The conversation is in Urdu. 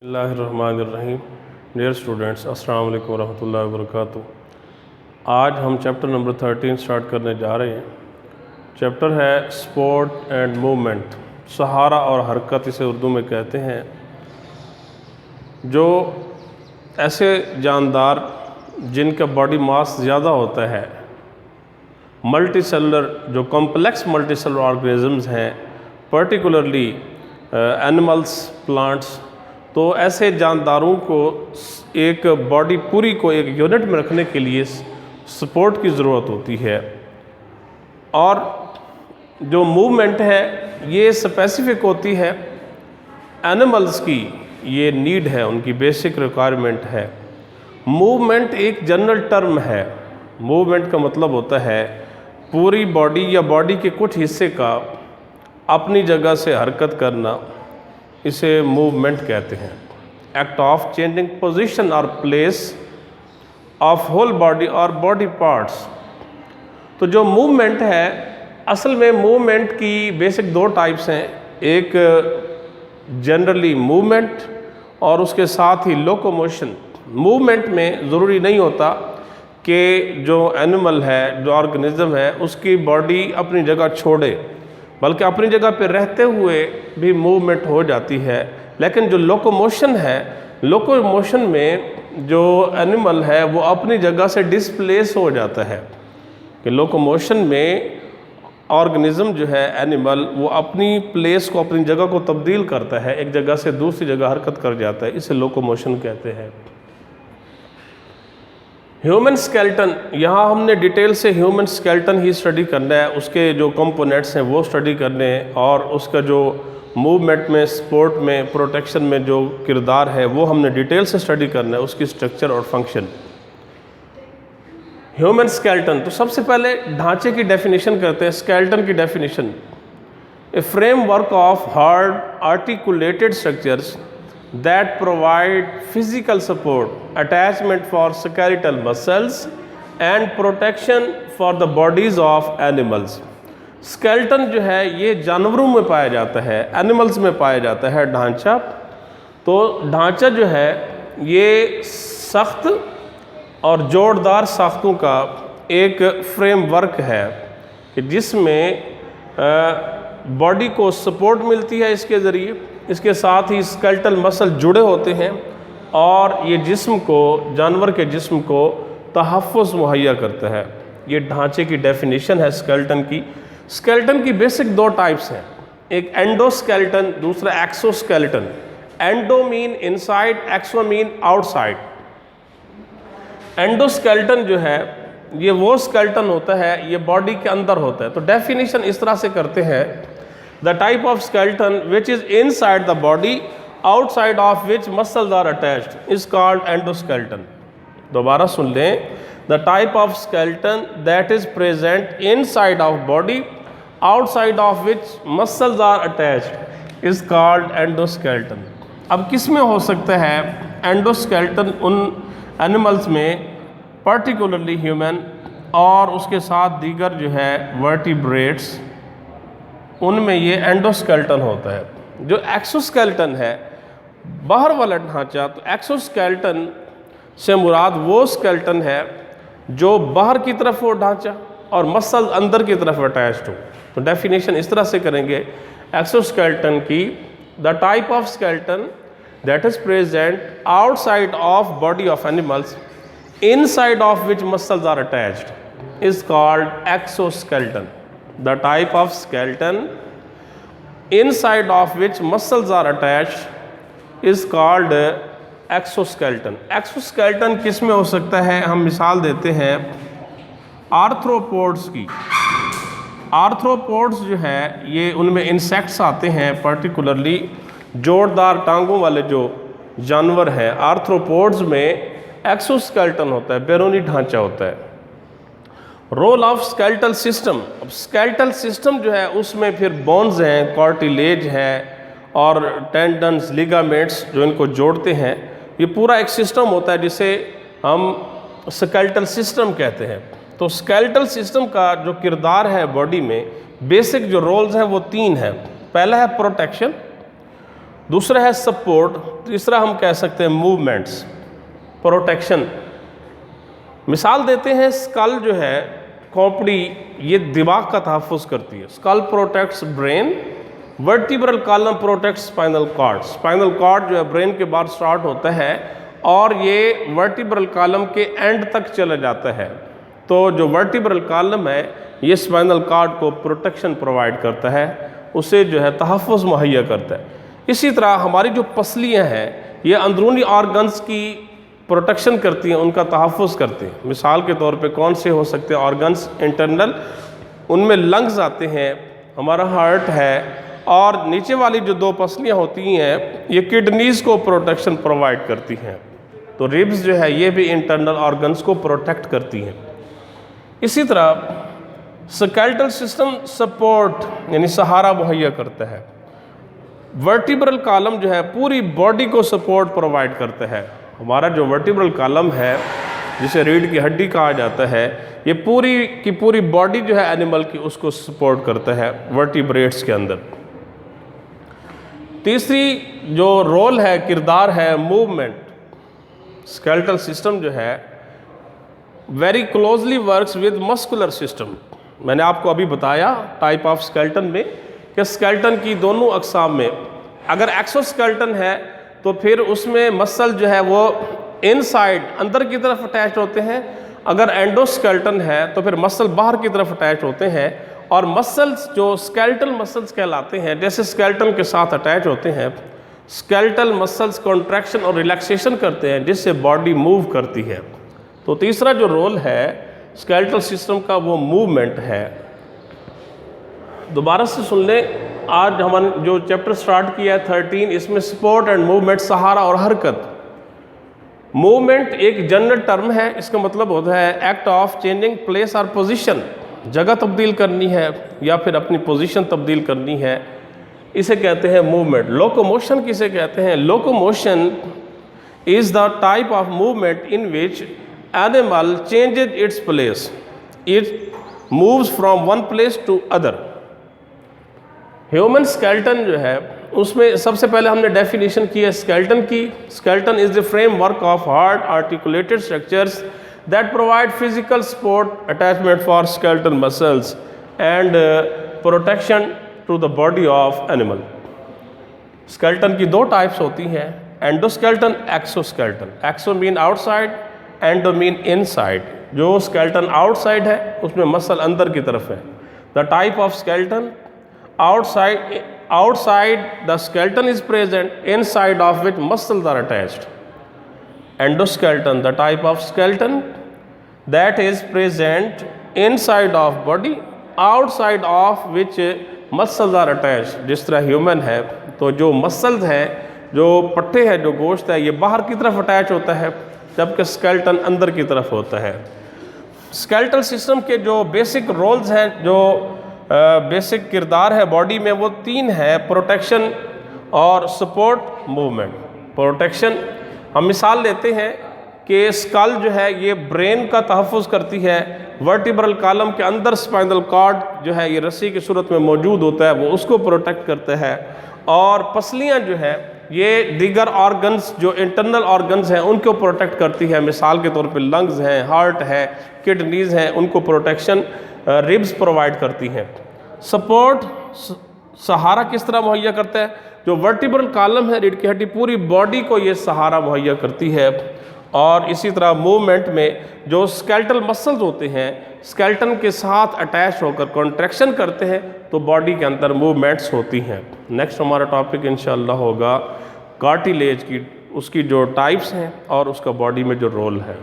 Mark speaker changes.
Speaker 1: اللہ الرحمن الرحیم. ڈیئر اسٹوڈنٹس، السلام علیکم ورحمۃ اللہ وبرکاتہ. آج ہم چیپٹر نمبر 13 سٹارٹ کرنے جا رہے ہیں. چیپٹر ہے سپورٹ اینڈ موومنٹ، سہارا اور حرکت اسے اردو میں کہتے ہیں. جو ایسے جاندار جن کا باڈی ماس زیادہ ہوتا ہے، ملٹی سیلولر جو کمپلیکس ملٹی سیلولر آرگنزمز ہیں، پرٹیکولرلی اینیملز، پلانٹس، تو ایسے جانداروں کو ایک باڈی پوری کو ایک یونٹ میں رکھنے کے لیے سپورٹ کی ضرورت ہوتی ہے. اور جو موومنٹ ہے یہ اسپیسیفک ہوتی ہے اینیملز کی، یہ نیڈ ہے، ان کی بیسک ریکوائرمنٹ ہے. موومنٹ ایک جنرل ٹرم ہے. موومنٹ کا مطلب ہوتا ہے پوری باڈی یا باڈی کے کچھ حصے کا اپنی جگہ سے حرکت کرنا، اسے موومنٹ کہتے ہیں. ایکٹ آف چینجنگ پوزیشن اور پلیس آف ہول باڈی اور باڈی پارٹس. تو جو موومنٹ ہے، اصل میں موومنٹ کی بیسک دو ٹائپس ہیں. ایک جنرلی موومنٹ اور اس کے ساتھ ہی لوکوموشن. موومنٹ میں ضروری نہیں ہوتا کہ جو اینیمل ہے، جو آرگنزم ہے، اس کی باڈی اپنی جگہ چھوڑے، بلکہ اپنی جگہ پہ رہتے ہوئے بھی موومنٹ ہو جاتی ہے. لیکن جو لوکوموشن ہے، لوکوموشن میں جو اینیمل ہے وہ اپنی جگہ سے ڈسپلیس ہو جاتا ہے. کہ لوکوموشن میں آرگنزم جو ہے، اینیمل، وہ اپنی پلیس کو، اپنی جگہ کو تبدیل کرتا ہے، ایک جگہ سے دوسری جگہ حرکت کر جاتا ہے. اسے لوکوموشن کہتے ہیں. ہیومن اسکیلٹن، یہاں ہم نے ڈیٹیل سے ہیومن اسکیلٹن ہی اسٹڈی کرنا ہے. اس کے جو کمپوننٹس ہیں وہ اسٹڈی کرنے ہیں، اور اس کا جو موومنٹ میں، سپورٹ میں، پروٹیکشن میں جو کردار ہے وہ ہم نے ڈیٹیل سے اسٹڈی کرنا ہے، اس کی اسٹرکچر اور فنکشن. ہیومن اسکیلٹن، تو سب سے پہلے ڈھانچے کی ڈیفینیشن کرتے ہیں. اسکیلٹن کی definition: a frame work of hard articulated structures that provide physical support, attachment for skeletal muscles and protection for the bodies of animals. skeleton جو ہے یہ جانوروں میں پایا جاتا ہے، animals میں پایا جاتا ہے ڈھانچہ. تو ڈھانچہ جو ہے یہ سخت اور جوڑدار ساختوں کا ایک فریم ورک ہے کہ جس میں باڈی کو سپورٹ ملتی ہے اس کے ذریعے. اس کے ساتھ ہی اسکیلٹل مسل جڑے ہوتے ہیں اور یہ جسم کو، جانور کے جسم کو تحفظ مہیا کرتا ہے. یہ ڈھانچے کی ڈیفینیشن ہے اسکیلٹن کی. اسکیلٹن کی بیسک دو ٹائپس ہیں، ایک اینڈو اسکیلٹن، دوسرا ایکسو اسکیلٹن. اینڈو مین انسائڈ، ایکسو مین آؤٹ سائڈ. اینڈو اسکیلٹن جو ہے یہ وہ اسکیلٹن ہوتا ہے، یہ باڈی کے اندر ہوتا ہے. تو ڈیفینیشن اس طرح سے کرتے ہیں: the type of skeleton which is inside the body, outside of which muscles are attached, is called endoskeleton. دوبارہ سن لیں: the type of skeleton that is present inside of body, outside of which muscles are attached, is called endoskeleton. اب کس میں ہو سکتا ہے endoskeleton؟ ان animals میں particularly human اور اس کے ساتھ دیگر جو ہے vertebrates، ان میں یہ اینڈوسکیلٹن ہوتا ہے. جو ایکسوسکیلٹن ہے، باہر والا ڈھانچہ، تو ایکسوسکیلٹن سے مراد وہ اسکیلٹن ہے جو باہر کی طرف ہو ڈھانچہ اور مسل اندر کی طرف اٹیچڈ ہو. تو ڈیفینیشن اس طرح سے کریں گے ایکسوسکیلٹن کی: the type of skeleton that is present outside of body of animals inside of which muscles are attached is called exoskeleton. The type of skeleton inside of which muscles are attached is called exoskeleton. Exoskeleton کس میں ہو سکتا ہے؟ ہم مثال دیتے ہیں آرتھروپوڈز کی. آرتھروپوڈز جو ہے یہ ان میں انسیکٹس آتے ہیں، پرٹیکولرلی جوڑدار ٹانگوں والے جو جانور ہیں. آرتھروپوڈز میں ایکسوسکیلٹن ہوتا ہے، بیرونی ڈھانچہ ہوتا ہے. رول آف اسکیلٹل سسٹم: اب اسکیلٹل سسٹم جو ہے اس میں پھر بونز ہیں، کارٹیلیج ہے اور ٹینڈنز، لیگامنٹس جو ان کو جوڑتے ہیں. یہ پورا ایک سسٹم ہوتا ہے جسے ہم اسکیلٹل سسٹم کہتے ہیں. تو اسکیلٹل سسٹم کا جو کردار ہے باڈی میں، بیسک جو رولز ہیں وہ تین ہیں. پہلا ہے پروٹیکشن. دوسرا ہے سپورٹ، تیسرا ہم کہہ سکتے ہیں موومنٹس، پروٹیکشن۔ مثال دیتے ہیں، اسکل جو ہے کھوپڑی، یہ دماغ کا تحفظ کرتی ہے، skill protects brain, vertebral column protects spinal cord. Spinal cord جو ہے برین کے بعد سٹارٹ ہوتا ہے اور یہ ورٹیبرل کالم کے اینڈ تک چلا جاتا ہے، تو جو ورٹیبرل کالم ہے یہ اسپائنل کارڈ کو پروٹیکشن پرووائڈ کرتا ہے، اسے جو ہے تحفظ مہیا کرتا ہے۔ اسی طرح ہماری جو پسلیاں ہیں یہ اندرونی آرگنز کی پروٹیکشن کرتی ہیں، ان کا تحفظ کرتے ہیں۔ مثال کے طور پہ کون سے ہو سکتے ہیں آرگنز انٹرنل؟ ان میں لنگز آتے ہیں، ہمارا ہارٹ ہے، اور نیچے والی جو دو پسلیاں ہوتی ہیں یہ کڈنیز کو پروٹیکشن پرووائڈ کرتی ہیں، تو ریبز جو ہے یہ بھی انٹرنل آرگنز کو پروٹیکٹ کرتی ہیں۔ اسی طرح سکیلٹل سسٹم سپورٹ یعنی سہارا مہیا کرتا ہے۔ ورٹیبرل کالم جو ہے پوری باڈی کو سپورٹ پرووائڈ کرتا ہے۔ ہمارا جو ورٹیبرل کالم ہے جسے ریڑھ کی ہڈی کہا جاتا ہے، یہ پوری کی پوری باڈی جو ہے اینیمل کی اس کو سپورٹ کرتا ہے ورٹیبریٹس کے اندر۔ تیسری جو رول ہے، کردار ہے موومنٹ۔ سکیلٹل سسٹم جو ہے very closely works with muscular system. میں نے آپ کو ابھی بتایا ٹائپ آف سکیلٹن میں کہ سکیلٹن کی دونوں اقسام میں اگر ایکسو سکیلٹن ہے تو پھر اس میں مسل جو ہے وہ ان سائڈ اندر کی طرف اٹیچ ہوتے ہیں، اگر اینڈو سکیلٹن ہے تو پھر مسل باہر کی طرف اٹیچ ہوتے ہیں، اور مسلز جو سکیلٹل مسلز کہلاتے ہیں جیسے سکیلٹن کے ساتھ اٹیچ ہوتے ہیں، سکیلٹل مسلز کنٹریکشن اور ریلیکسیشن کرتے ہیں جس سے باڈی موو کرتی ہے۔ تو تیسرا جو رول ہے سکیلٹل سسٹم کا وہ موومنٹ ہے۔ دوبارہ سے سن لیں، آج ہم نے جو چیپٹر سٹارٹ کیا ہے 13، اس میں سپورٹ اینڈ موومنٹ، سہارا اور حرکت۔ موومنٹ ایک جنرل ٹرم ہے، اس کا مطلب ہوتا ہے ایکٹ آف چینجنگ پلیس اور پوزیشن، جگہ تبدیل کرنی ہے یا پھر اپنی پوزیشن تبدیل کرنی ہے، اسے کہتے ہیں موومنٹ۔ لوکوموشن کسے کہتے ہیں؟ Locomotion is the type of movement in which animal changes its place. It moves from one place to other. Human skeleton جو ہے اس میں سب سے پہلے ہم نے ڈیفینیشن کی ہے اسکیلٹن کی۔ Skeleton is the framework of hard articulated structures that provide physical support, attachment for skeletal muscles and protection to the body of animal. Skeleton کی دو ٹائپس ہوتی ہیں، اینڈوسکیلٹن، ایکسوسکیلٹن۔ ایکسو مین آؤٹ سائڈ، اینڈو مین ان سائڈ۔ جو اسکیلٹن آؤٹ سائڈ ہے اس میں مسل اندر کی طرف ہے۔ دا type of skeleton outside the skeleton is present, inside of which muscles are attached. Endoskeleton, the type of skeleton that is present inside of body, outside of which muscles are attached. جس طرح ہیومن ہے تو جو مسلز ہیں، جو پٹھے ہیں، جو گوشت ہے، یہ باہر کی طرف اٹیچ ہوتا ہے، جبکہ اسکیلٹن اندر کی طرف ہوتا ہے۔ اسکیلٹل سسٹم کے جو بیسک رولز ہیں، جو بیسک کردار ہے باڈی میں، وہ تین ہیں: پروٹیکشن اور سپورٹ، موومنٹ۔ پروٹیکشن، ہم مثال لیتے ہیں کہ اسکل جو ہے یہ برین کا تحفظ کرتی ہے، ورٹیبرل کالم کے اندر اسپائنل کارڈ جو ہے یہ رسی کی صورت میں موجود ہوتا ہے، وہ اس کو پروٹیکٹ کرتا ہے، اور پسلیاں جو ہے یہ دیگر آرگنز جو انٹرنل آرگنز ہیں ان کو پروٹیکٹ کرتی ہے۔ مثال کے طور پہ لنگز ہیں، ہارٹ ہے، کڈنیز ہیں، ان کو پروٹیکشن ریبز پرووائڈ کرتی ہیں۔ سپورٹ، سہارا کس طرح مہیا کرتا ہے؟ جو ورٹیبرل کالم ہے، ریڑھ کی ہڈی، پوری باڈی کو یہ سہارا مہیا کرتی ہے۔ اور اسی طرح موومنٹ میں جو اسکیلٹل مسلز ہوتے ہیں، اسکیلٹن کے ساتھ اٹیچ ہو کر کنٹریکشن کرتے ہیں تو باڈی کے اندر موومنٹس ہوتی ہیں۔ نیکسٹ ہمارا ٹاپک انشاءاللہ ہوگا کارٹیلیج کی، اس کی جو ٹائپس ہیں اور اس کا باڈی میں جو رول ہے۔